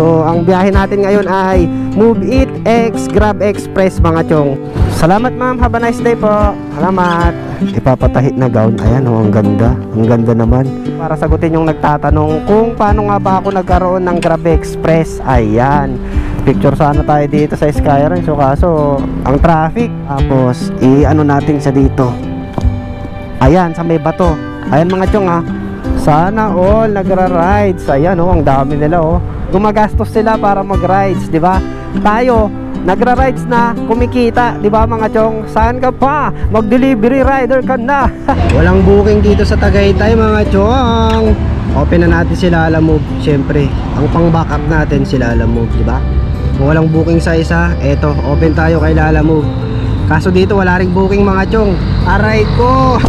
So ang biyahe natin ngayon ay Move It X Grab Express mga chong. Salamat ma'am, have a nice day po. Salamat. Ipapatahit na gown. Ayan oh, ang ganda. Ang ganda naman. Para sagutin yung nagtatanong kung paano nga ba ako nagkaroon ng Grab Express. Ayan. Picture sana tayo dito sa Skyline. So kaso ang traffic. Tapos i-ano natin siya dito. Ayan, sa may bato. Ayan mga chong ha. Sana all nagra-rides. Ayan oh, ang dami nila oh. Gumagastos sila para mag-rides, di ba? Tayo nagra-rides na, kumikita, di ba mga chong? Saan ka pa? Mag-delivery rider ka na. Walang booking dito sa Tagaytay mga chong. Open na natin si Lalamove. Syempre, ang pang-backup natin si Lalamove, di ba? Kung walang booking sa isa, eto, open tayo kay Lalamove. Kaso dito wala ring booking mga chong. Aray ko.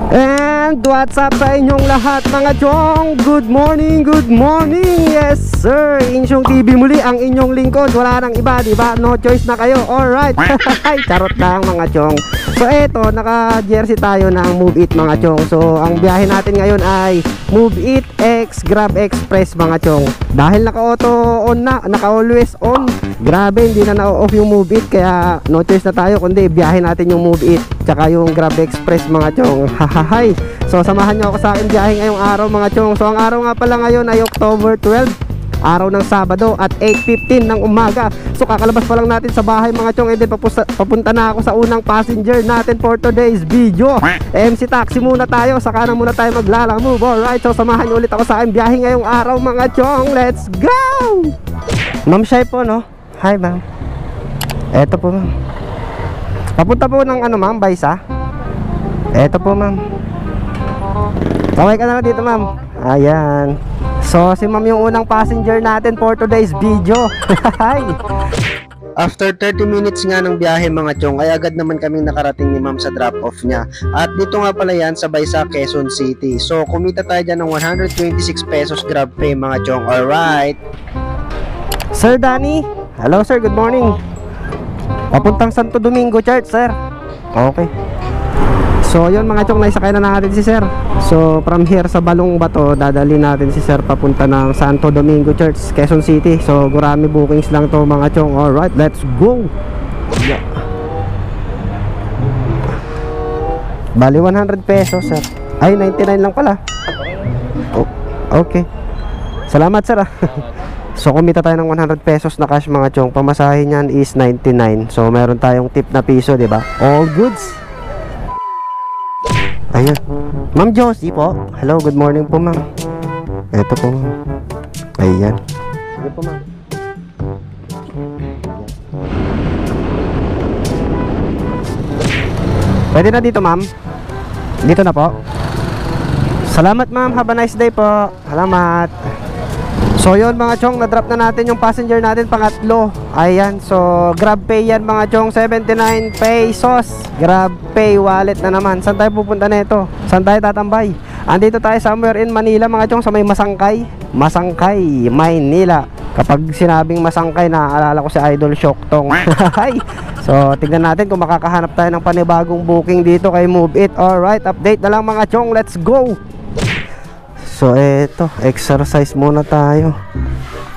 And what's up sa inyong lahat mga chong? Good morning, good morning. Yes sir, Insyong TV muli ang inyong lingkod. Wala nang iba, diba? No choice na kayo. Alright. Charot lang mga chong. So eto, naka-jersey tayo ng Move It mga chong. So ang biyahe natin ngayon ay Move It X Grab Express mga chong. Dahil naka-auto on na, naka-always on. Grabe, hindi na na-off yung Move It. Kaya no choice na tayo kundi biyahe natin yung Move It tsaka yung Grab Express mga chong. Hahahay. So samahan nyo ako sa akin biyahe ngayong araw mga chong. So ang araw nga pala ngayon ay October 12, araw ng Sabado at 8:15 ng umaga. So kakalabas pa lang natin sa bahay mga chong. Edi papunta na ako sa unang passenger natin for today's video. MC Taxi muna tayo, saka na muna tayo maglalamove. Alright, so samahan nyo ulit ako sa akin biyahe ngayong araw mga chong. Let's go! Ma'am Shai po no? Hi ma'am. Eto po ma'am. Papunta po ng ano ma'am, Baisa? Eto po ma'am. Kaway ka na dito ma'am. Ayan. So si ma'am yung unang passenger natin for today's video. Hi. After 30 minutes nga ng biyahe mga chong, ay agad naman kaming nakarating ni ma'am sa drop-off niya. At dito nga pala yan sa Baisa, Quezon City. So kumita tayo dyan ng 126 pesos grab pay mga chong. Alright. Sir Danny. Hello sir, good morning. Papuntang Santo Domingo Church sir. Okay. So yun mga chong, naisakay na natin si sir. So from here sa Balong Bato, dadali natin si sir papunta ng Santo Domingo Church, Quezon City. So Gurami bookings lang to mga chong. Alright, let's go. Yeah. Bali 100 pesos sir. Ay 99 lang pala. Oh, okay. Salamat sir So kumita tayo ng 100 pesos na cash mga chong. Pamasahe niyan is 99. So meron tayong tip na piso, di ba? All goods. Ayan. Ma'am Josie po. Hello, good morning po ma'am. Ito po ma'am. Ayan. Sige po ma'am. Pwede na dito ma'am. Dito na po. Salamat ma'am, have a nice day po. Salamat. So yun mga chong, na-drop na natin yung passenger natin pangatlo. Ayan, so Grab Pay yan mga chong, 79 pesos. Grab Pay wallet na naman. Saan tayo pupunta na ito? Saan tayo tatambay? Andito tayo somewhere in Manila mga chong, sa may Masangkay. Masangkay, Maynila. Kapag sinabing Masangkay, naaalala ko si Idol Shoktong. So tignan natin kung makakahanap tayo ng panibagong booking dito kay Move It. Alright, update na lang mga chong, let's go! So eto, exercise muna tayo.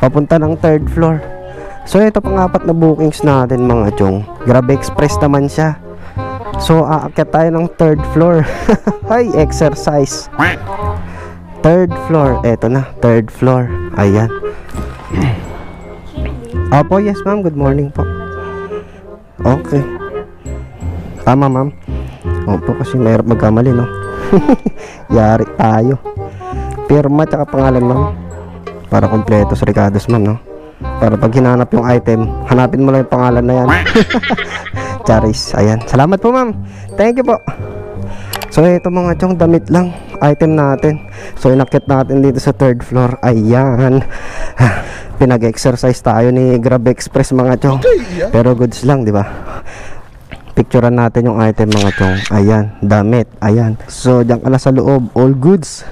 Papunta ng 3rd floor. So ito pang-apat na bookings natin mga chong. Grab Express naman siya. So aakyat tayo ng 3rd floor. Hay, exercise. 3rd floor, eto na, 3rd floor. Ayan. Opo, yes ma'am, good morning po. Okay. Tama ma'am. Opo, kasi mayroon magkamali no. Yari tayo. Pirma tsaka pangalan ma'am, para kompleto sa Ricardo's ma'am no. Para pag hinanap yung item, hanapin mo lang yung pangalan na yan. Charis, ayan. Salamat po ma'am, thank you po. So ito mga chong, damit lang item natin. So inakyat natin dito sa 3rd floor. Ayan. Pinag-exercise tayo ni Grab Express mga chong. Pero goods lang, di ba? Picturean natin yung item mga chong. Ayan, damit. Ayan. So diyan ka na sa loob, all goods.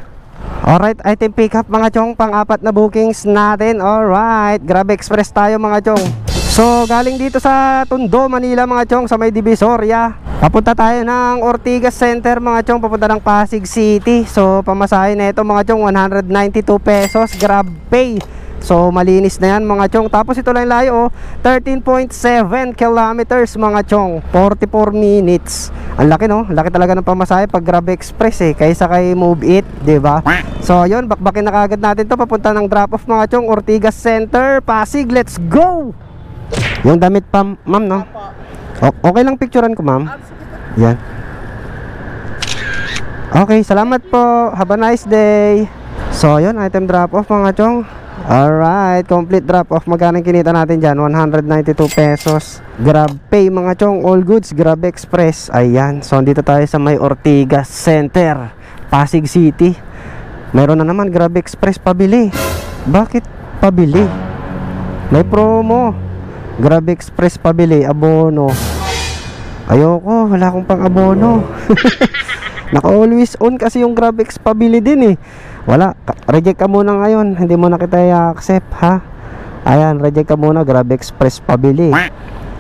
Alright, item pick up mga chong, pang-apat na bookings natin. Alright, Grab Express tayo mga chong. So So galing dito sa Tondo, Manila mga chong, sa may Divisoria, papunta tayo ng Ortigas Center mga chong, papunta ng Pasig City. So pamasahe na ito mga chong, 192 pesos, Grab Pay. So malinis na yan mga chong. Tapos ito lang layo, 13.7 kilometers mga chong, 44 minutes. Ang laki no, laki talaga ng pamasahe pag Grab Express kaysa kay Move It, diba? So yun, bakbakin na kagad natin to, papunta ng drop off mga chong, Ortigas Center, Pasig. Let's go! Yung damit pa ma'am no? Okay lang picturean ko ma'am. Yan. Okay, salamat po, have a nice day. So yun, item drop off mga chong. Alright, complete drop off. Magkano kinita natin dyan? 192 pesos. Grab Pay mga chong, all goods, Grab Express. Ayan, so dito tayo sa may Ortigas Center, Pasig City. Meron na naman Grab Express pabili. Bakit pabili? May promo, Grab Express pabili, abono. Ayoko, wala akong pang abono. Naka always on kasi yung Grab X pabili din Wala, reject ka muna ngayon, hindi mo na kita i-accept ha. Ayan, reject ka muna, Grab Express pabili.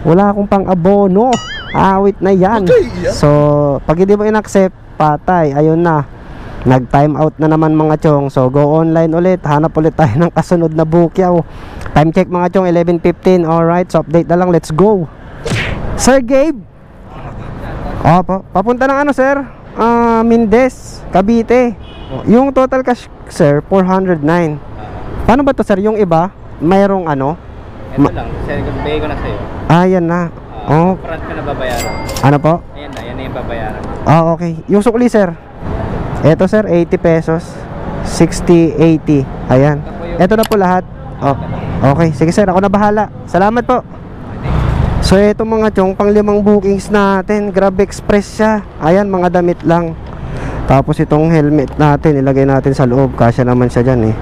Wala akong pang abono. Awit na yan. So, pag hindi mo in-accept, patay, ayun na. Nag-time out na naman mga chong. So, go online ulit, hanap ulit tayo ng kasunod na bukyaw. Time check mga chong, 11:15. Alright, so update na lang, let's go. Sir Gabe. Opo, papunta ng ano sir? Mendez, Cavite. Yung total cash sir, 409. Paano ba to sir? Yung iba, mayroong ano? Ito lang, bigay ko na sa'yo. Yan na. Front ko na babayaran. Ano po? Ayan na, yan na yung babayaran. Okay. Yung sukli sir? Ito sir, 80 pesos. 60, 80. Ayan. Ito na po lahat. Okay, sige sir, ako na bahala. Salamat po. So ito mga chong, pang 5 bookings natin, Grab Express siya. Ayan, mga damit lang. Tapos itong helmet natin, ilagay natin sa loob, kasya naman siya dyan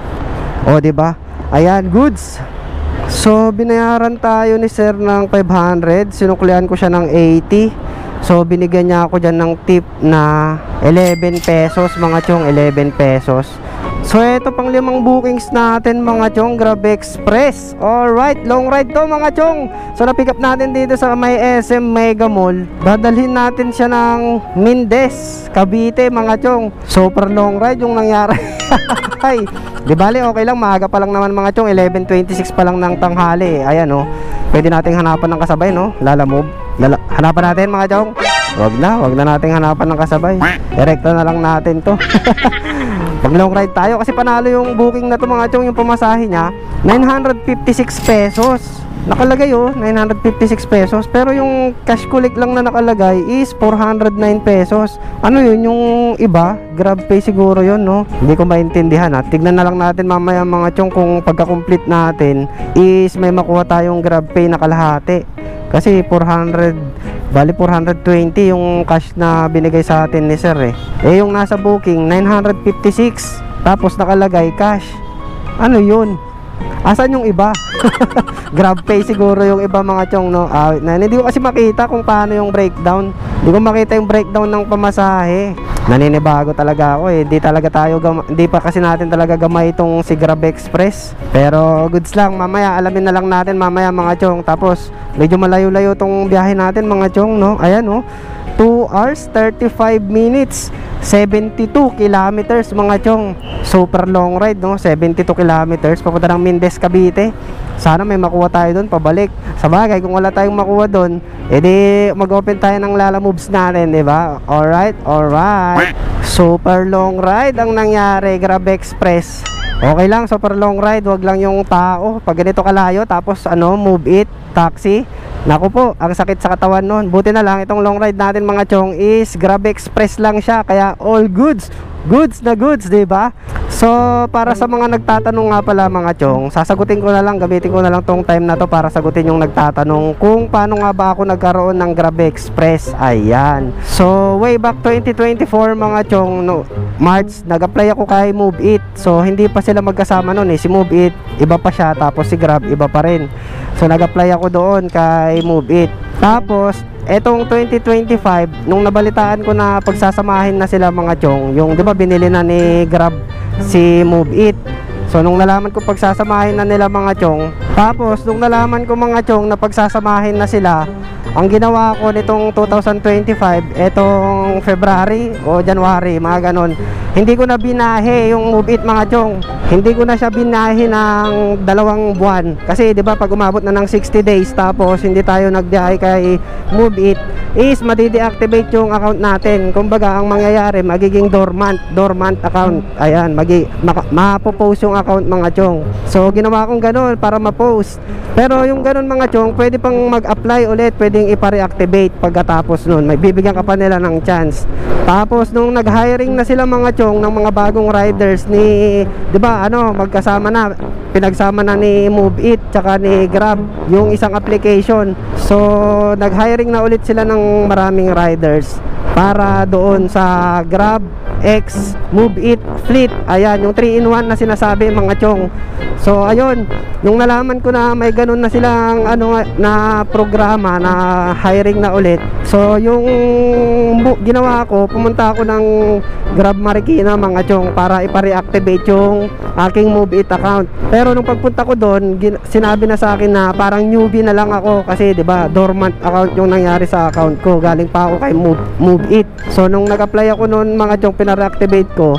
O diba? Ayan, goods. So binayaran tayo ni sir ng 500, sinuklian ko siya ng 80. So binigyan niya ako dyan ng tip na 11 pesos mga chong, 11 pesos. So ito pang 5 bookings natin mga chong, Grab Express. Alright, long ride to mga chong. So na-pick up natin dito sa may SM Mega Mall. Dadalhin natin siya ng Mendez, Cavite mga chong. Super long ride yung nangyari. Ay, di bali okay lang, maaga pa lang naman mga chong, 11:26 pa lang ng tanghali. Ayan pwede nating hanapan ng kasabay Lalamove. Hanapan natin mga chong. Wag na nating hanapan ng kasabay. Direkta na lang natin to. Pag long ride tayo, kasi panalo yung booking na to mga chong, yung pamasahe niya 956 pesos. Nakalagay 956 pesos. Pero yung cash collect lang na nakalagay is 409 pesos. Ano yun? Yung iba, Grab Pay siguro yun Hindi ko maintindihan Tignan na lang natin mamaya mga chong kung pagka-complete natin is may makuha tayong Grab Pay na kalahati. Kasi 400, bali 420 yung cash na binigay sa atin ni sir yung nasa booking 956, tapos nakalagay cash. Ano yun? Asan yung iba? Grab Pay siguro yung iba mga chong hindi ko kasi makita kung paano yung breakdown. Hindi ko makita yung breakdown ng pamasahe. Naninibago talaga ako hindi pa kasi natin talaga gamay itong si Grab Express. Pero goods lang, mamaya alamin na lang natin mamaya mga chong. Tapos medyo malayo-layo tong biyahe natin mga chong Ayan 2 hours 35 minutes, 72 kilometers mga chong. Super long ride 72 kilometers papunta ng Mendez, Cavite. Sana may makuha tayo doon pabalik. Sabagay, kung wala tayong makuha doon, edi mag-open tayo ng Lalamoves natin, diba? Alright. Super long ride ang nangyari, Grab Express. Okay lang, super long ride, wag lang yung tao. Pag ganito kalayo, tapos Move It, taxi. Naku po, ang sakit sa katawan nun. Buti na lang, itong long ride natin mga chong is Grab Express lang siya. Kaya all goods, goods na goods, diba? So, para sa mga nagtatanong nga pala mga chong, sasagutin ko na lang, gamitin ko na lang tong time na to para sagutin yung nagtatanong kung paano nga ba ako nagkaroon ng Grab Express. Ayan. So, way back 2024 mga chong, March, nag-apply ako kay Move It. So, hindi pa sila magkasama nun Si Move It, iba pa siya, tapos si Grab, iba pa rin. So, nag-apply ako doon kay Move It. Tapos, etong 2025, nung nabalitaan ko na pagsasamahin na sila mga chong, yung 'di ba binili na ni Grab si Move It. So nung nalaman ko pagsasamahin na nila mga chong, tapos nung nalaman ko mga chong na pagsasamahin na sila, ang ginawa ko nitong 2025, etong February o January, mga ganon, hindi ko na binahe yung Move It mga chong. Hindi ko na siya binahe ng 2 buwan. Kasi 'di ba pag umabot na ng 60 days tapos hindi tayo nagbiyahe kay Move It, is madi-deactivate yung account natin. Kumbaga ang mangyayari, magiging dormant account. Ayan, mapopost yung account mga chong. So ginawa kong ganun para ma-post. Pero yung ganun mga chong, pwede pang mag-apply ulit, pwedeng ipa-reactivate pagkatapos nun. May bibigyan ka pa nila ng chance. Tapos nung nag-hiring na sila mga chong ng mga bagong riders ni, 'di ba, magkasama na, pinagsama na ni Move It tsaka ni Grab yung isang application. So nag-hiring na ulit sila ng maraming riders para doon sa Grab X Move It Fleet. Ayan, yung 3-in-1 na sinasabi mga chong. So ayun, nung nalaman ko na may ganun na silang na programa na hiring na ulit, so yung ginawa ko, pumunta ako ng Grab Marikina mga chong para ipa-reactivate yung aking Move It account. Pero nung pagpunta ko doon, sinabi na sa akin na parang newbie na lang ako kasi 'di ba dormant account yung nangyari sa account ko, galing pa ako kay Move It. So nung nag-apply ako noon mga chong, pina-reactivate ko,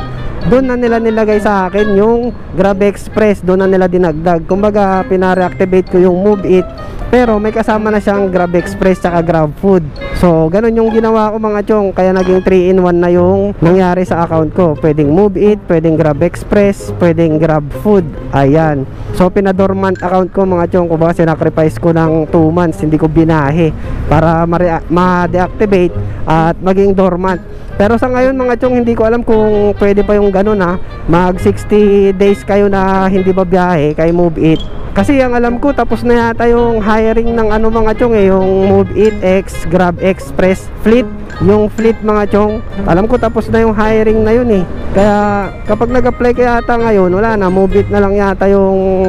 doon na nila nilagay sa akin yung Grab Express, doon na nila dinagdag. Kumbaga pina-reactivate ko yung Move It, pero may kasama na siyang Grab Express tsaka Grab Food. So ganun yung ginawa ko mga chong, kaya naging 3-in-1 na yung nangyari sa account ko. Pwedeng Move It, pwedeng Grab Express, pwedeng Grab Food. Ayan, so pinadormant account ko mga chong. Kumbaga sinacrifice ko ng 2 months, hindi ko binahe para ma-deactivate at maging dormant. Pero sa ngayon mga chong, hindi ko alam kung pwede pa yung ganun mag 60 days kayo na hindi babiyahe kay Move It. Kasi ang alam ko, tapos na yata yung hiring ng mga chong yung Move It X Grab Express Fleet. Yung Fleet mga chong, alam ko tapos na yung hiring na yun Kaya kapag nag-apply ka yata ngayon, wala na, Move It na lang yata yung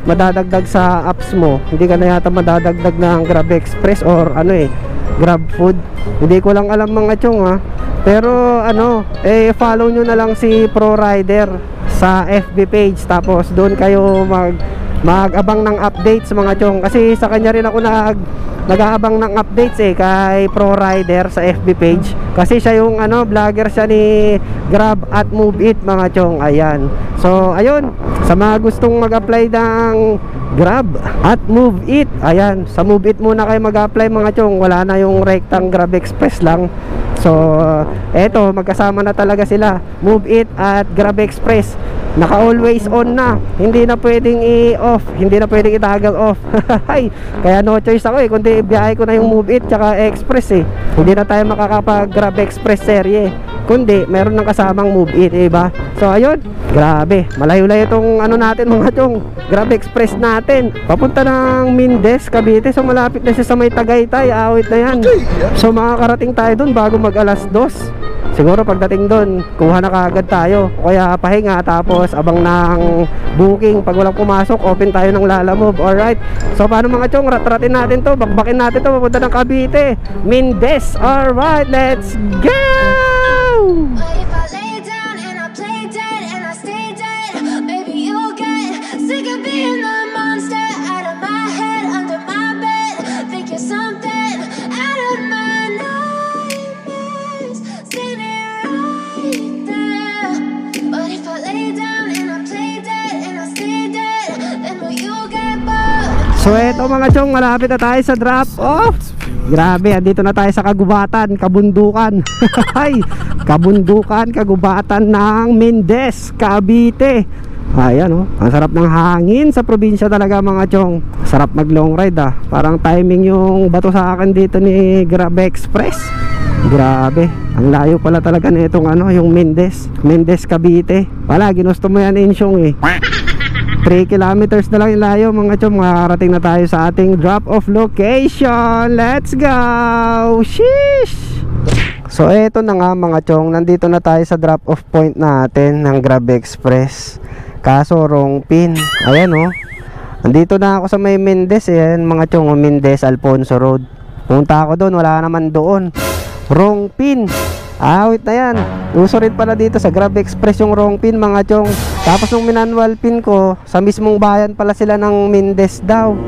madadagdag sa apps mo. Hindi ka na yata madadagdag ng Grab Express or Grab Food. Hindi ko lang alam mga chong Pero follow nyo na lang si Pro Rider sa FB page, tapos doon kayo mag-abang ng updates mga chong. Kasi sa kanya rin ako nag-aabang ng updates kay Pro Rider sa FB page. Kasi siya yung vlogger siya ni Grab at Move It mga chong. Ayan. So ayun, sa mga gustong mag-apply ng Grab at Move It, ayan, sa Move It muna kayo mag-apply mga chong. Wala na yung rectang Grab Express lang. So eto, magkasama na talaga sila, Move It at Grab Express. Naka always on na, hindi na pwedeng i-off, hindi na pwedeng i-toggle off. Kaya no choice ako kundi biyahe ko na yung Move It tsaka Express Hindi na tayo makakapag Grab Express serye, kundi meron ng kasamang Move It, diba? So ayun, grabe, malayo-layo itong natin mga chong, Grab Express natin, papunta ng Mindes, Cavite. So malapit na siya sa may Tagaytay, awit na yan. So makakarating tayo dun bago mag 2:00. Siguro pagdating doon, kuha na kaagad tayo, o kaya pahinga, tapos abang ng booking. Pag walang pumasok, open tayo ng Lalamove. Alright, so paano mga chong, rat-ratin natin to, bakbakin natin to, papunta ng Cavite, Mindes. Alright, let's go! If I lay down and I play dead and I stay dead, maybe you'll get sick of being the monster out of my head, under my bed. Think you're something out of my nightmares, standing right there. But if I lay down and I play dead and I stay dead, then will you get bored? So eto mga chong, malapit na tayo sa drop off. Grabe, andito na tayo sa kagubatan, kabundukan. Kabundukan, kagubatan ng Mindes, Cavite. Ayan ang sarap ng hangin sa probinsya talaga mga chong. Sarap mag long ride Parang timing yung bato sa akin dito ni Grab Express. Grabe, ang layo pala talaga nitong yung Mindes, Cavite. Wala, ginusto mo yan Insyong 3 kilometers na lang yung layo mga chong. Makakarating na tayo sa ating drop off location. Let's go! Sheesh! So eto na nga mga chong, nandito na tayo sa drop off point natin ng Grab Express. Kaso wrong pin. Ayan nandito na ako sa may Mindes. Ayan mga chong, Mindes Alfonso Road. Punta ako doon, wala naman doon. Wrong pin. Awit na yan. Uso rin pala dito sa Grab Express yung wrong pin mga chong. Tapos nung minanwal pin ko, sa mismong bayan pala sila ng Mendez daw.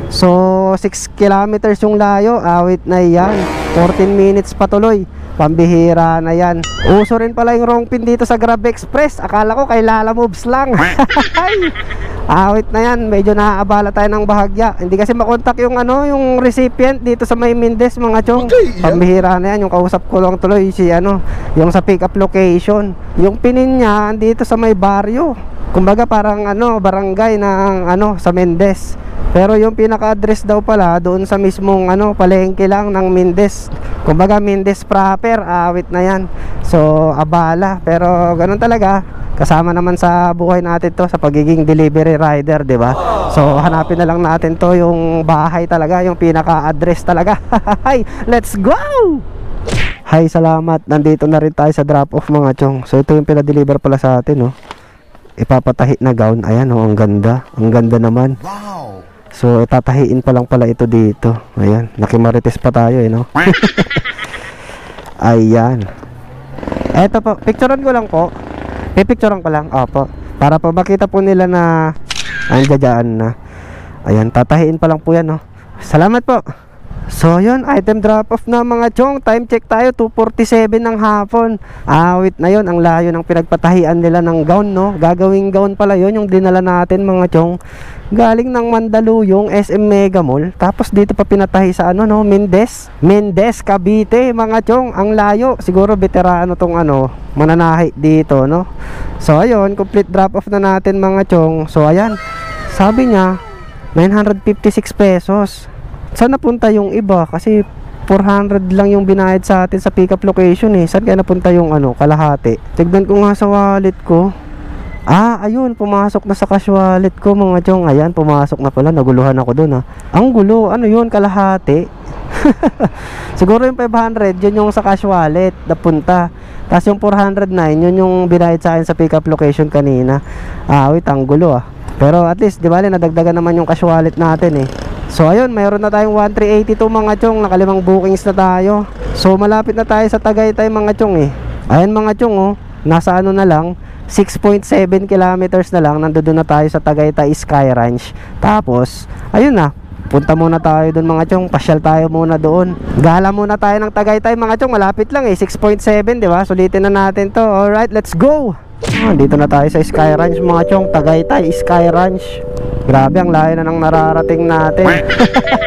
So 6 kilometers yung layo. Awit na yan. 14 minutes patuloy. Pambihira na yan. Uso rin pala yung wrong pin dito sa Grab Express. Akala ko kay Lala Moves lang. Awit na yan, medyo naaabala tayo ng bahagya. Hindi kasi makontak yung yung recipient dito sa may Mendez mga chong. Pambihira na yan, yung kausap ko lang tuloy si yung sa pick up location. Yung pinin niya andito sa may baryo. Kumbaga parang barangay ng sa Mendez. Pero yung pinaka-address daw pala doon sa mismong palengke lang ng Mendez. Kumbaga Mendez proper, awit na yan. So abala, pero ganun talaga. Kasama naman sa buhay natin to sa pagiging delivery rider, di ba? So hanapin na lang natin to yung bahay talaga, yung pinaka-address talaga. Hi, let's go! Hi, salamat. Nandito na rin tayo sa drop-off mga chong. So ito yung pinadeliver pala sa atin, ipapatahi na gown. Ayan, ang ganda. Ang ganda naman. Wow! So tatahiin pa lang pala ito dito. Ayan, nakimarites pa tayo no. Ayan. Eto po, picturean ko lang po. Pipicturean ko lang, opo. Para po makita po nila na andyan na. Ayan, tatahiin pa lang po yan Salamat po. So yun, item drop off na mga chong. Time check tayo, 2:47 ng hapon. Awit na yun, ang layo ng pinagpatahian nila ng gown Gagawing gown pala yun, yung dinala natin mga chong. Galing ng Mandaluyong, SM Mega Mall. Tapos dito pa pinatahi sa Mendez, Cavite mga chong. Ang layo, siguro veterano tong mananahi dito So ayun, complete drop off na natin mga chong. So ayan, sabi niya 956 pesos. Saan napunta yung iba? Kasi 400 lang yung binayad sa atin sa pick up location Saan kaya napunta yung kalahati? Tignan ko nga sa wallet ko. Ayun, pumasok na sa cash wallet ko mga chong. Ayan, pumasok na pala. Naguluhan ako dun Ang gulo, yun, kalahati. Siguro yung 500, yun yung sa cash wallet napunta. Tapos yung 409, yun yung binayad sa akin sa pick up location kanina. Wait, ang gulo Pero at least, di ba, nadagdagan naman yung cash wallet natin So ayun, mayroon na tayong 1382 mga chong. Nakalimang bookings na tayo. So malapit na tayo sa Tagaytay mga chong Ayan mga chong nasa na lang 6.7 kilometers na lang. Nandoon na tayo sa Tagaytay Sky Ranch. Tapos ayun na, punta muna tayo doon mga chong. Pasyal tayo muna doon. Gala muna tayo ng Tagaytay mga chong. Malapit lang 6.7, di ba? Sulitin na natin to. Alright, let's go! Dito na tayo sa Sky Ranch mga chong. Tagaytay Sky Ranch. Grabe, ang layo na ng nararating natin.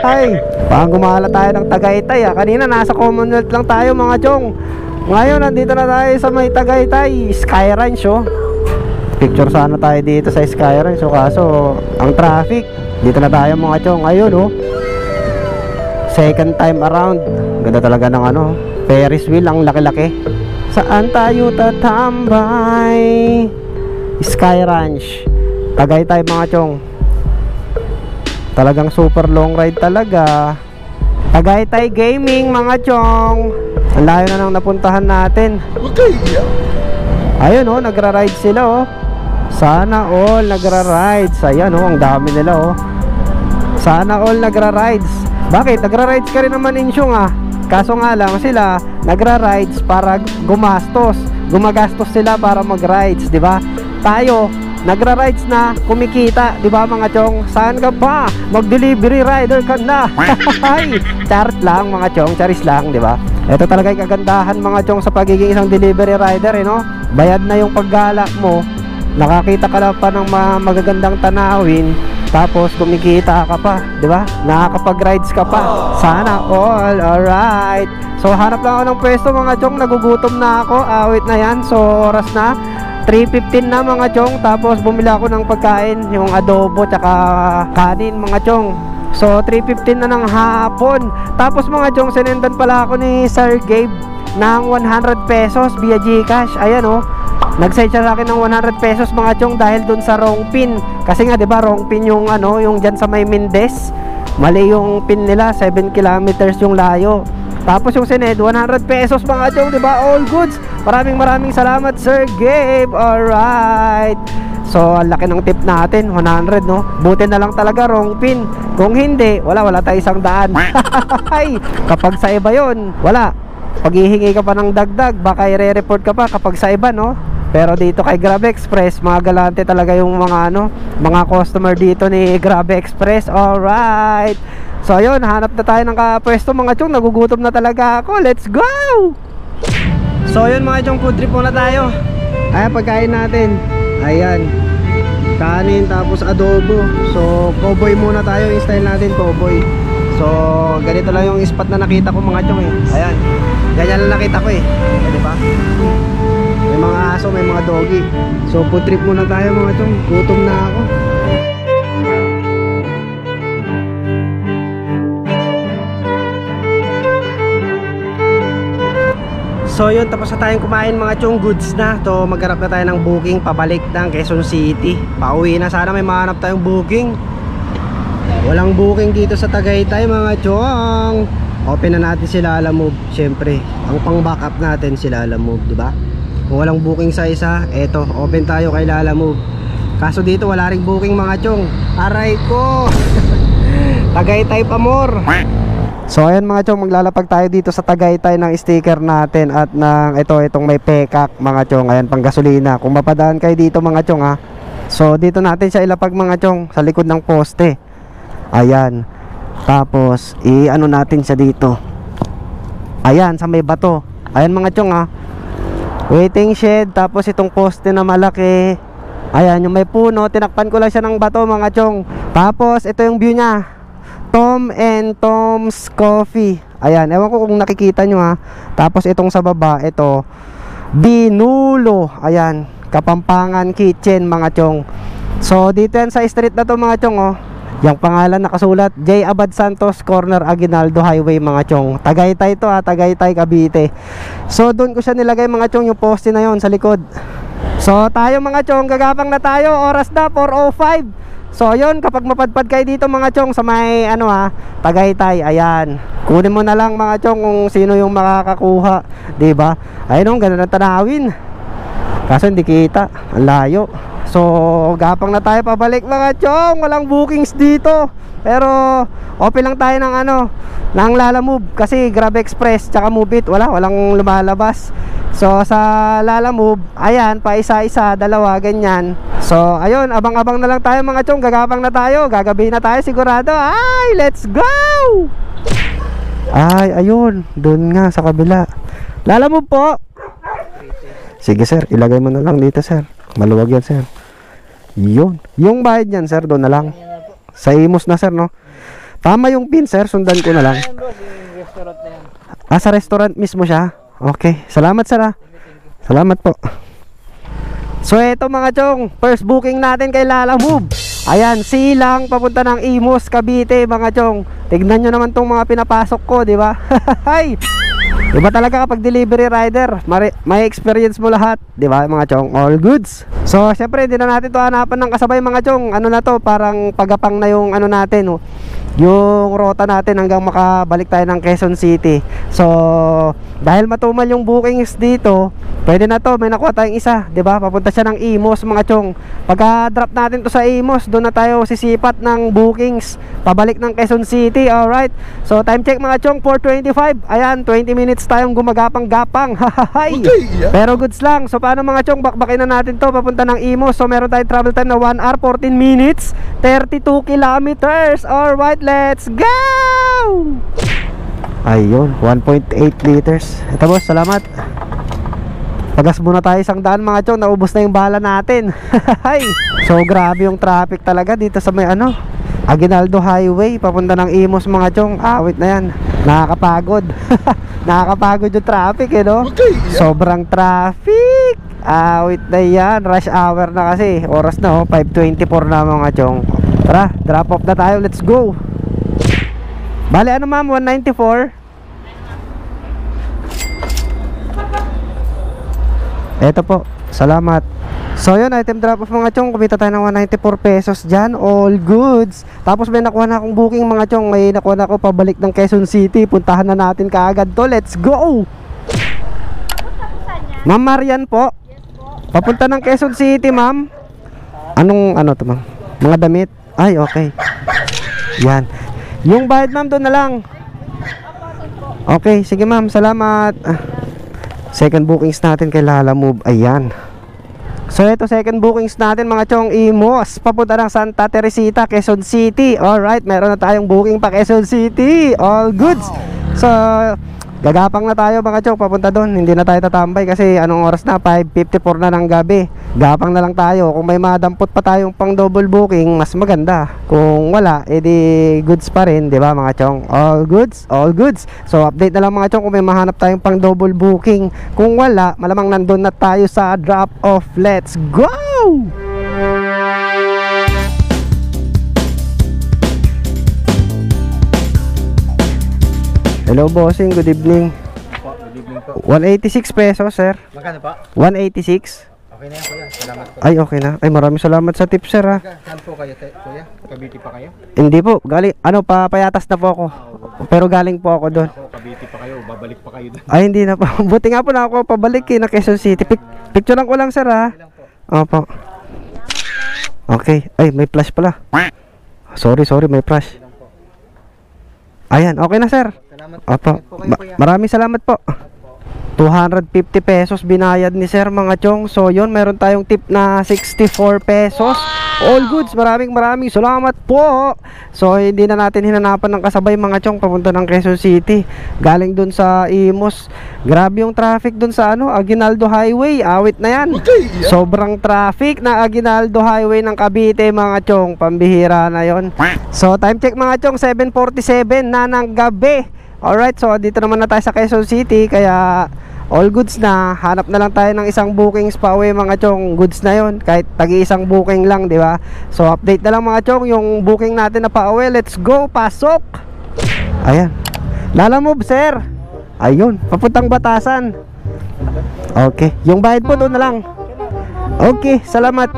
Ay, parang gumala tayo ng Tagaytay Kanina nasa Commonwealth lang tayo mga chong. Ngayon nandito na tayo sa may Tagaytay Sky Ranch Picture sana tayo dito sa Sky Ranch kaso ang traffic. Dito na tayo mga chong. Ayun second time around. Ganda talaga ng Ferris wheel, ang laki-laki. Saan tayo tatambay? Sky Ranch Tagaytay mga chong. Talagang super long ride talaga. Tagaytay Gaming mga chong. Ang layo na nang napuntahan natin. Ayun nagra-ride sila Sana all nagra-rides. Ayan ang dami nila Sana all nagra-rides. Bakit? Nagra-rides ka rin naman Insyong Kaso nga lang sila nagra-rides para gumagastos sila para mag-rides, di ba? Tayo nagra-rides na kumikita, di ba mga chong? Saan ka pa? Mag-delivery rider ka na. Charit lang mga chong, charis lang, di ba? Ito talaga yung kagandahan mga chong sa pagiging isang delivery rider Bayad na yung paggala mo. Nakakita ka lang pa ng magagandang tanawin. Tapos kumikita ka pa, di ba? Nakakapag-rides ka pa. Sana all, alright. So hanap lang ako ng pwesto mga chong. Nagugutom na ako, awit na yan. So oras na 3:15 na mga chong. Tapos bumili ako ng pagkain, yung adobo tsaka kanin mga chong. So 3:15 na ng hapon. Tapos mga chong, sinendan pala ako ni Sir Gabe ng 100 pesos via GCash. Ayan nag-send siya sa akin ng 100 pesos mga chong dahil dun sa wrong pin. Kasi nga 'di ba wrong pin yung yung diyan sa may Mendez. Mali yung pin nila, 7 kilometers yung layo. Tapos yung sined 100 pesos mga chong, 'di ba? All goods. Maraming salamat Sir Gabe. Alright. So ang laki ng tip natin, 100 Buti na lang talaga wrong pin. Kung hindi, wala tayo 100. Kapag sa iba 'yon, wala. paghihingi ka pa ng dagdag, baka i-report ka pa kapag sa iba, no? Pero dito kay Grab Express, mga galante talaga yung mga ano, mga customer dito ni Grab Express. Alright. So ayun, hanap na tayo ng kapwesto mga chong. Nagugutom na talaga ako. Let's go! So ayun mga chong, food trip muna tayo. Ayan, pagkain natin. Ayan, kanin tapos adobo. So cowboy muna tayo, yung style natin cowboy. So ganito lang yung spot na nakita ko mga chong eh. Ayan, ganyan lang nakita ko eh. Diba? May mga aso, may mga doggy. So food trip muna tayo mga chong. Gutom na ako. So yun, tapos na tayong kumain mga chong, goods na. To magharap na tayo ng booking pabalik ng Quezon City. Pauwi na, sana may mahanap tayong booking. Walang booking dito sa Tagaytay mga chong. Open na natin si Lala Move. Syempre, ang pang backup natin si Lala Move, di ba? Kung walang booking sa isa, eto, open tayo kay Lala Move. Kaso dito wala ring booking mga chong. Aray ko. Tagaytay pa more. So ayan mga chong, maglalapag tayo dito sa Tagaytay ng sticker natin at ng itong may pekak mga chong. Ayan, pang gasolina. Kung mapadaan kayo dito mga chong ha. So dito natin siya ilapag mga chong, sa likod ng poste. Ayan. Tapos i-ano natin siya dito. Ayan, sa may bato. Ayan mga chong ha. Waiting shed, tapos itong poste na malaki. Ayan, yung may puno, tinakpan ko lang siya ng bato mga chong. Tapos ito yung view niya, Tom and Tom's Coffee. Ayan, ewan ko kung nakikita nyo ha. Tapos itong sa baba, ito Binulo. Ayan, Kapampangan Kitchen mga chong. So dito yan sa street na to mga chong oh. Yung pangalan nakasulat, J. Abad Santos Corner, Aguinaldo Highway mga chong. Tagaytay to ha, Tagaytay, Cavite. So doon ko siya nilagay mga chong, yung poste na yon sa likod. So tayo mga chong, gagapang na tayo. Oras na 4:05. So yun, kapag mapadpad kayo dito mga chong sa may ano ha, Tagaytay, ayan, kunin mo na lang mga chong kung sino yung makakakuha, diba? Ayun oh, ganda ng tanawin. Kaso hindi kita, ang layo. So gapang na tayo pabalik mga chong. Walang bookings dito, pero open lang tayo ng ano, ng Lala Move. Kasi Grab Express tsaka Move It, walang lumalabas. So sa Lala Move, ayan, pa isa-isa, dalawa, ganyan. So ayun, abang-abang na lang tayo mga chong. Gagapang na tayo, gagabi na tayo sigurado. Ay, let's go! Ay, ayun, doon nga sa kabila. Lala Move po. Sige sir, ilagay mo na lang dito sir. Maluwag yan sir. Yun, yung bayad niyan sir, doon na lang sa Imus na sir, no? Tama yung pin sir, sundan ko na lang. Ah, sa restaurant mismo siya. Okay, salamat sir ha. Salamat po. So eto mga chong, first booking natin kay Lala Move. Ayan, silang papunta ng Imus, Cavite mga chong. Tignan nyo naman tong mga pinapasok ko, di ba? Hay! Iba talaga kapag delivery rider, may experience mo lahat, di ba mga chong? All goods. So syempre hindi na natin to hanapan ng kasabay mga chong. Ano na to, parang pagapang na yung ano natin, oh, yung rota natin hanggang makabalik tayo ng Quezon City. So dahil matumal yung bookings dito, pwede na to, may nakuha tayong isa, di ba? Papunta siya ng Imus mga chong. Pagka drop natin to sa Imus, doon na tayo sisipat ng bookings pabalik ng Quezon City. Alright, so time check mga chong, 4:25. Ayan, 20 minutes tayong gumagapang-gapang. Hahahay. Okay, yeah. Pero goods lang. So paano mga chong, bakbakin na natin to papunta ng Imus. So meron tayong travel time na 1 hour 14 minutes 32 kilometers. Alright, let's go! Ayun, 1.8 liters. Ito boss, salamat. Pagas muna tayo 100 mga chong, naubos na yung bala natin. So grabe yung traffic talaga dito sa may ano, Aguinaldo Highway papunta ng Imus mga chong. Wait na yan, nakakapagod. Nakakapagod yung traffic eh, no? Okay, yeah. Sobrang traffic. Wait na yan, rush hour na kasi. Oras na 5:24 na mga chong. Tara, drop off na tayo, let's go. Bale ano ma'am, 194. Eto po, salamat. So yun, item drop off mga chong. Kumita tayo ng 194 pesos dyan. All goods. Tapos may nakuha na akong booking mga chong. May nakuha na ako pabalik ng Quezon City. Puntahan na natin kaagad to. Let's go! Ma'am Marian po. Yes po. Papunta ng Quezon City ma'am. Anong ano to ma'am? Mga damit? Ay okay. Yan. Yung bayad ma'am doon na lang. Okay, sige ma'am, salamat. Second bookings natin kay Lala Move. Ayan. So ito second bookings natin mga chong, Imos papunta ng Santa Teresita, Quezon City. Alright, meron na tayong booking pa Quezon City. All goods. So gagapang na tayo mga chong, papunta doon. Hindi na tayo tatambay kasi anong oras na, 5:54 na ng gabi. Gapang na lang tayo. Kung may madampot pa tayong pang double booking, mas maganda. Kung wala, edi goods pa rin, di ba mga chong? All goods, all goods. So update na lang mga chong kung may mahanap tayong pang double booking. Kung wala, malamang nandun na tayo sa drop off. Let's go! Hello bossing, good evening. Good evening po. 186 pesos sir. Magkano pa? 186. Okay na yan kuya, salamat po. Ay okay na. Ay maraming salamat sa tip sir ha. Saan po kayo kuya? Cavite pa kayo? Hindi po, galing, papayatas na po ako. Pero galing po ako doon. Ako, Cavite pa kayo, babalik pa kayo doon. Ay hindi na po. Buti nga po na ako pabalik na Quezon City. Picture lang ko lang sir ha. Opo. Okay. Ay may flash pala. Sorry may flash. Ayan, okay na sir. Salamat Opo. po kayo kuya. Maraming salamat po. 250 pesos binayad ni sir mga chong. So yun, meron tayong tip na 64 pesos. All goods, maraming salamat po. So hindi na natin hinanapan ng kasabay mga chong papunta ng Quezon City. Galing dun sa Imos. Grabe yung traffic dun sa Aguinaldo Highway. Awit na yan. Sobrang traffic na Aguinaldo Highway ng Cavite mga chong. Pambihira na yon. So time check mga chong, 7:47 na ng gabi. Alright, so dito naman na tayo sa Quezon City. Kaya all goods na. Hanap na lang tayo ng isang bookings pa uwi mga chong. Goods na yon, kahit tagi-isang booking lang, di ba? So update na lang mga chong yung booking natin na pa uwi. Let's go, pasok. Ayan, Lala Move sir. Ayun, papuntang Batasan. Okay, yung bayad po doon na lang. Okay, salamat.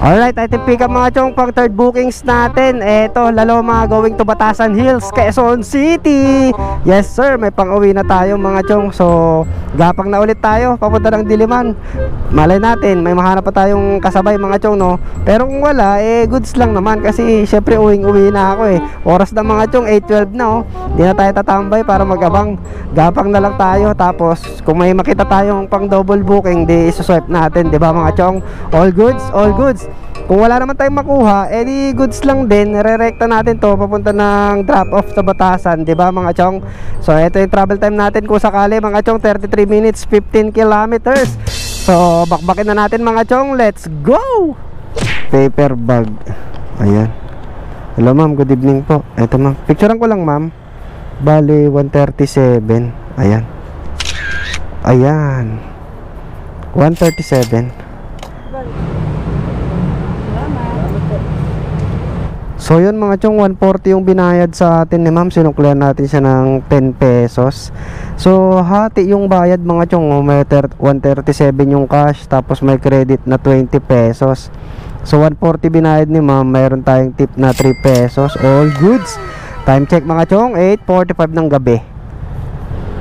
Alright, item pick up mga chong, pang third bookings natin. Eto, Laloma going to Batasan Hills, Quezon City. Yes sir, may pang uwi na tayo mga chong. So gapang na ulit tayo papunta ng Diliman. Malay natin may mahanap pa tayong kasabay mga chong, no? Pero kung wala, goods lang naman. Kasi syempre uwi na ako Oras na mga chong, 8:12 na Di na tayo tatambay para magabang. Gapang na lang tayo. Tapos kung may makita tayong pang double booking, di isuswipe natin, di ba mga chong? All goods, all goods. Kung wala naman tayong makuha, di goods lang din. Re-recta natin to papunta ng drop off sa Batasan, di ba mga chong? So ito yung travel time natin kung sakali mga chong, 33 minutes 15 kilometers. So bakbakin na natin mga chong. Let's go! Paper bag. Ayan. Hello ma'am, good evening po. Ito ma'am, picturean ko lang ma'am. Bali 137. Ayan. Ayan 137. So yun mga chong, 140 yung binayad sa atin ni ma'am. Sinuklihan natin siya ng 10 pesos. So hati yung bayad mga chong. May 137 yung cash, tapos may credit na 20 pesos. So 140 binayad ni ma'am. Mayroon tayong tip na 3 pesos. All goods. Time check mga chong, 8:45 ng gabi.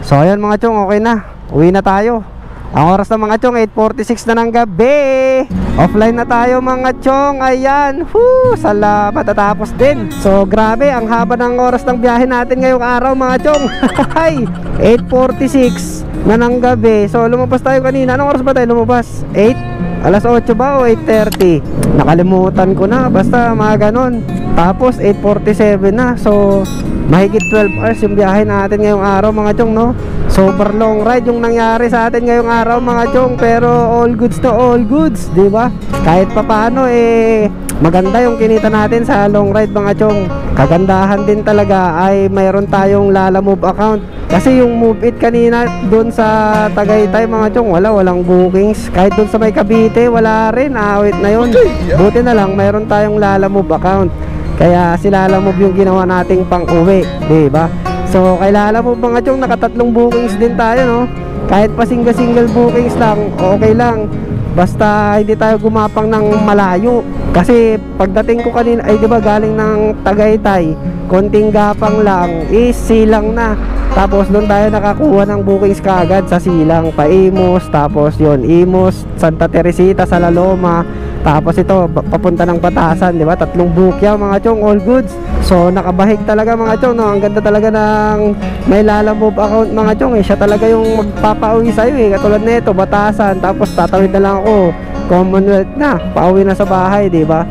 So ayan mga chong, okay na. Uwi na tayo. Ang oras na mga chong, 8:46 na ng gabi. Offline na tayo mga chong. Ayan, salamat, tatapos din. So grabe, ang haba ng oras ng biyahe natin ngayong araw mga chong. 8:46 na ng gabi. So lumabas tayo kanina. Anong oras ba tayo lumabas? 8? Alas 8 ba o 8:30? Nakalimutan ko na, basta mga ganon. Tapos 8:47 na. So mahigit 12 hours yung biyahe natin ngayong araw mga chong, no? Super long ride yung nangyari sa atin ngayong araw mga chong. Pero all goods to all goods, di ba? Kahit papaano maganda yung kinita natin sa long ride mga chong. Kagandahan din talaga ay mayroon tayong Lala Move account. Kasi yung Move It kanina doon sa Tagaytay mga chong, walang bookings. Kahit doon sa may Cavite, wala rin. Awit na yun. Buti na lang mayroon tayong Lala Move account. Kaya si Lala Move yung ginawa nating pang uwi, di ba? So kay Lala Move mga chong, nakatatlong bookings din tayo, no? Kahit pa single bookings lang, okay lang. Basta hindi tayo gumapang ng malayo. Kasi pagdating ko kanina ay di ba galing ng Tagaytay, konting gapang lang is Silang na. Tapos doon tayo nakakuha ng bookings kaagad sa Silang pa Imos. Tapos yon Imos, Santa Teresita, sa Laloma. Tapos ito papunta ng Batasan, di ba? 3 bukya mga chong, all goods. So nakabahig talaga mga chong, no? Ang ganda talaga ng may Lalamove account mga chong, eh. Siya talaga yung magpapauwi sa'yo, eh. Katulad nito, Batasan, tapos tatawid na lang ako Commonwealth na, pauwi na sa bahay, di ba?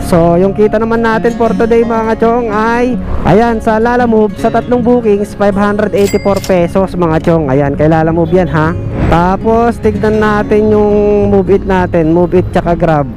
So yung kita naman natin for today mga chong ay ayan, sa Lalamove sa 3 bookings 584 pesos mga chong. Ayan, kay Lalamove yan ha. Tapos tignan natin yung Move It natin, Move It tsaka Grab,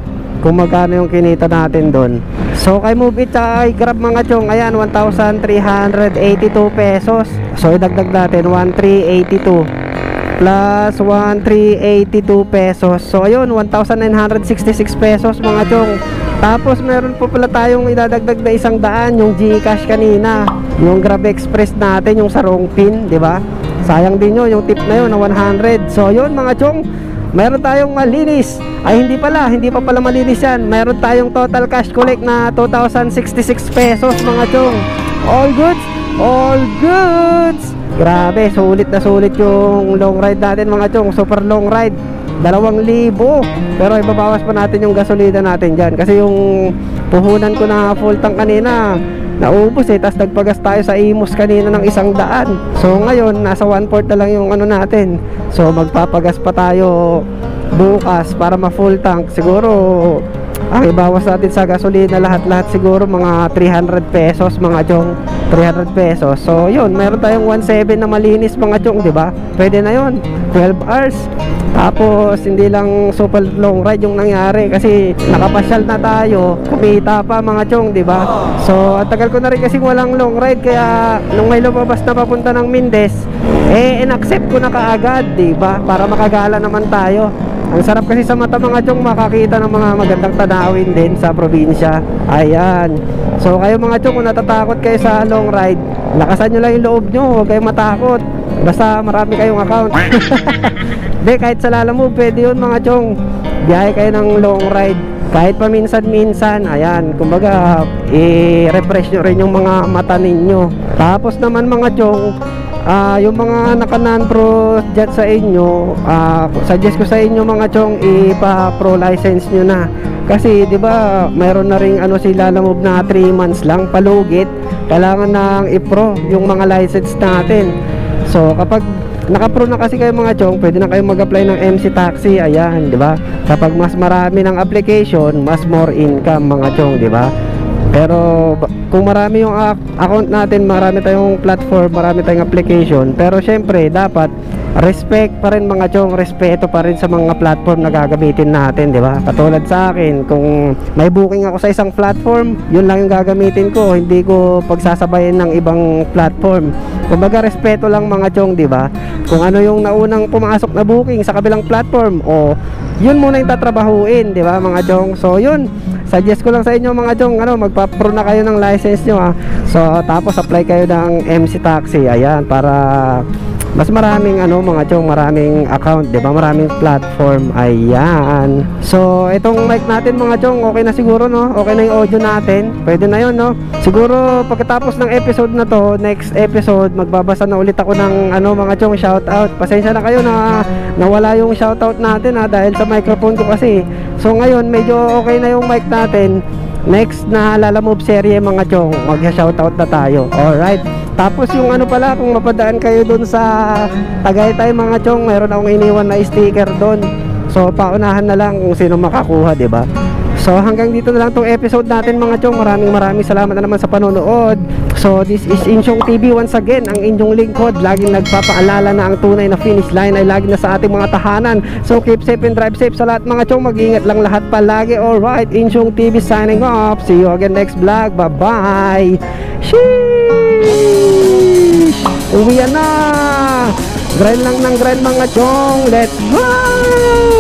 kung magkano yung kinita natin doon. So kay Move It tsaka Grab mga chong, ayan 1,382 pesos. So idagdag natin 1,382 plus 1,382 pesos. So ayun, 1,966 pesos mga chong. Tapos meron po pala tayong idadagdag na 100, yung GCash kanina, yung Grab Express natin, yung sa wrong pin, di ba? Sayang din yun, yung tip na yun na 100. So yun mga chong, meron tayong malinis. Ay hindi pa pala malinis yan. Meron tayong total cash collect na 2,066 pesos mga chong. All goods, all goods. Grabe, sulit na sulit yung long ride natin mga chong, super long ride. 2,000. Pero ibabawas pa natin yung gasolina natin dyan, kasi yung puhunan ko na full tank kanina naubos eh. Tapos nagpagas tayo sa Imus kanina ng 100. So ngayon nasa 1/4 na lang yung ano natin. So magpapagas pa tayo bukas para ma-full tank. Siguro ang ibawas natin sa gasolina lahat-lahat siguro mga 300 pesos mga chong, 300 pesos. So yun, meron tayong 1,700 na malinis mga chong, di ba? Pwede na yun, 12 hours. Tapos hindi lang super long ride yung nangyari, kasi nakapasyal na tayo, kumita pa mga chong, di ba? So at tagal ko na rin kasi walang long ride, kaya nung may lumabas na papunta ng Mindes, in-accept ko na kaagad, di ba? Para makagala naman tayo. Ang sarap kasi sa mata mga chong makakita ng mga magandang tanawin din sa probinsya. Ayan. So kayo mga chong, kung natatakot kayo sa long ride, lakasan nyo lang yung loob nyo, huwag kayong matakot. Basta marami kayong account. Hindi, kahit sa Lalamove pwede yun mga chong. Biyahe kayo ng long ride, kahit paminsan-minsan. Ayan, kumbaga i-refresh nyo rin yung mga mata ninyo. Tapos naman mga chong, yung mga naka-non-pro dyan sa inyo, suggest ko sa inyo mga chong, ipa-pro license nyo na. Kasi di ba mayroon na ring ano si Lalamove na 3 months lang palugit. Kailangan nang i-pro yung mga license natin. So kapag naka-pro na kasi kayo mga chong, pwede na kayo mag-apply ng MC Taxi. Ayan, di ba? Kapag mas marami ng application, mas more income mga chong, di ba? Pero kung marami yung account natin, marami tayong platform, marami tayong application, pero syempre dapat respect pa rin mga chong, respeto pa rin sa mga platform na gagamitin natin, di ba? Katulad sa akin, kung may booking ako sa isang platform, yun lang yung gagamitin ko, hindi ko pagsasabayin ng ibang platform. Kumbaga respeto lang mga chong, di ba? Kung ano yung naunang pumasok na booking sa kabilang platform, o yun muna yung tatrabahuin, di ba mga chong? So yun, suggest ko lang sa inyo mga chong, magpa-pro na kayo ng license nyo ha. So tapos apply kayo ng MC Taxi, ayan, para mas maraming mga chong, maraming account, di ba? Maraming platform, ayan. So itong mic natin mga chong, okay na siguro, no? Okay na yung audio natin, pwede na yun, no? Siguro pagkatapos ng episode na to, next episode magbabasa na ulit ako ng mga chong, shoutout. Pasensya na kayo na nawala yung shoutout natin ha, dahil sa microphone ko kasi. So ngayon medyo okay na yung mic natin. Next na Lalamove serye mga chong, mag-shoutout na tayo. Alright. Tapos yung pala, kung mapadaan kayo dun sa Tagaytay mga chong, mayroon akong iniwan na sticker dun. So paunahan na lang kung sino makakuha, di ba? So hanggang dito na lang tong episode natin mga chong. Maraming salamat na naman sa panonood. So this is Insyong TV once again, ang inyong lingkod. Laging nagpapaalala na ang tunay na finish line ay lagi na sa ating mga tahanan. So keep safe and drive safe sa lahat mga chong. Mag-ingat lang lahat palagi. Alright, Insyong TV signing off. See you again next vlog. Bye bye. Sheesh! Uwian na! Grind lang ng grind mga chong. Let's go!